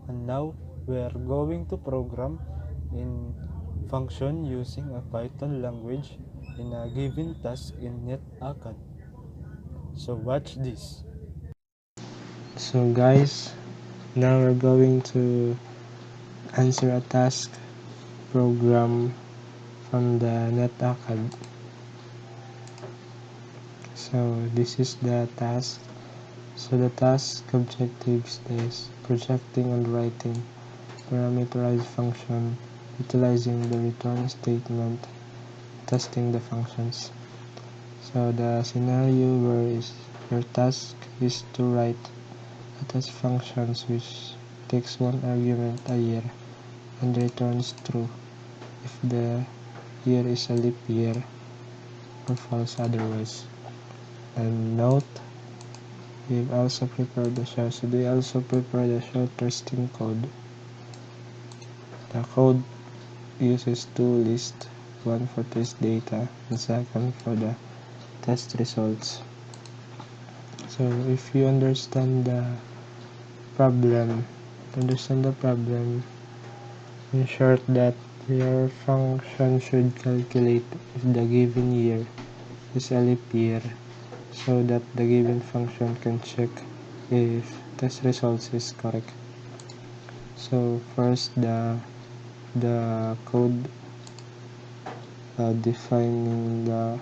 And now we are going to program in function using a Python language in a given task in NetAcad. So watch this. So guys, now we're going to answer a task program from the NetAcad. So this is the task. So the task objectives is projecting and writing parameterized function, utilizing the return statement, testing the functions. So the scenario where your task is to write a test function which takes one argument a year and returns true if the year is a leap year or false otherwise. And note, we also prepared the shell testing code. The code uses two lists, one for test data and second for the test results. So if you understand the problem, in short that your function should calculate if the given year is a leap year, so that the given function can check if test results is correct. So first the code defining the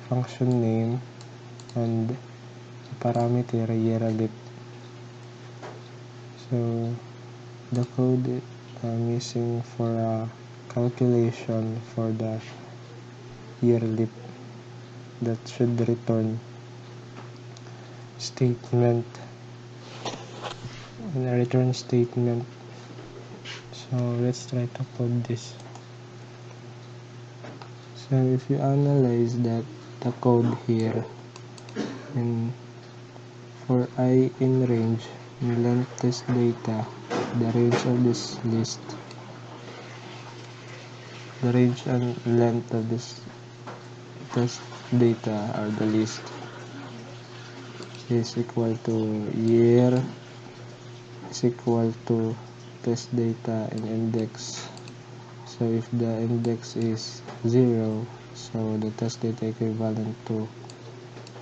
function name and the parameter year leap. So the code missing for a calculation for the year leap that should return statement and a return statement. So let's try to code this. So if you analyze that the code here and for I in range in length test data, the range of this list, the range and length of this test data are the list is equal to year is equal to test data and index. So if the index is 0, so the test data equivalent to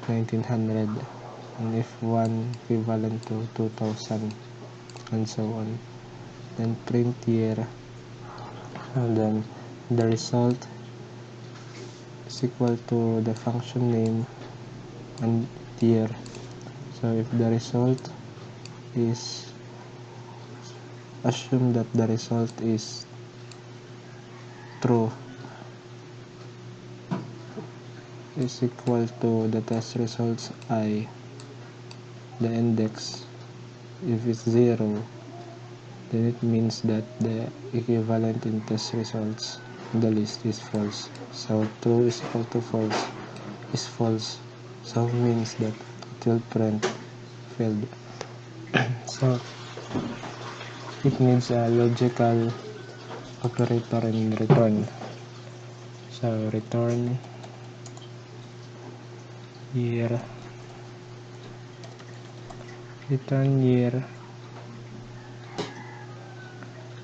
1900, and if 1 equivalent to 2000, and so on. Then print year, and then the result is equal to the function name and year. So if the result is, assume that the result is true, is equal to the test results I, the index. If it's 0, then it means that the equivalent in test results in the list is false. So true is equal to false is false, so it means that it will print failed. So it needs a logical operator in return. So return year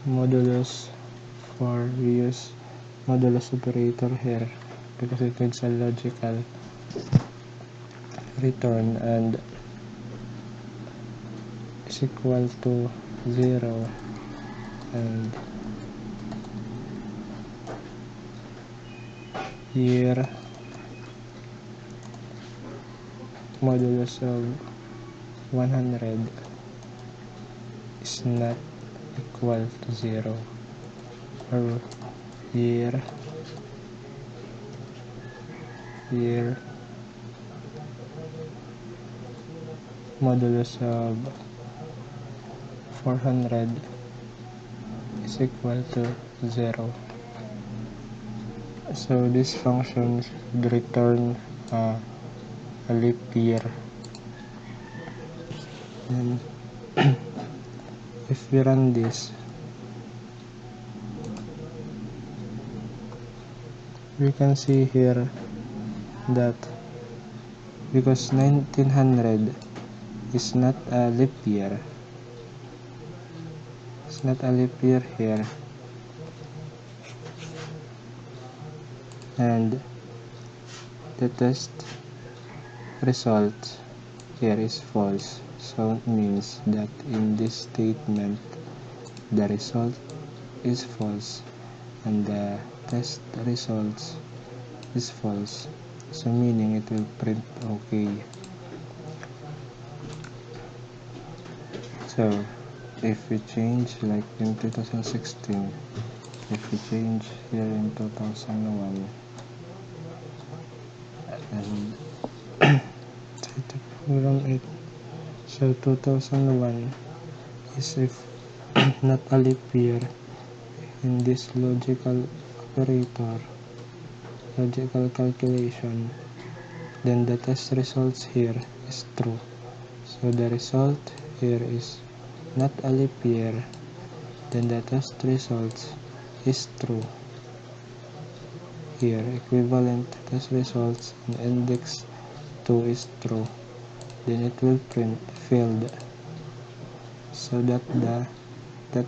modulus, for we use modulus operator here because it needs a logical return and is equal to 0, and year modulus of 100 is not equal to 0, or year modulus of 400 is equal to 0. So this function should return a leap year. And if we run this, we can see here that because 1900 is not a leap year, not a leap year here, and the test result here is false, so it means that in this statement the result is false and the test results is false, so meaning it will print okay. So if we change like in 2016, if we change here in 2001 and try to program it, so 2001 is if not a leap year in this logical operator, logical calculation, then the test results here is true. So the result here is not a leap year, then the test results is true. Here equivalent test results and index 2 is true, then it will print failed. So that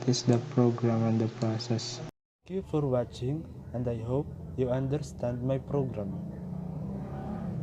is the program and the process. Thank you for watching, and I hope you understand my program.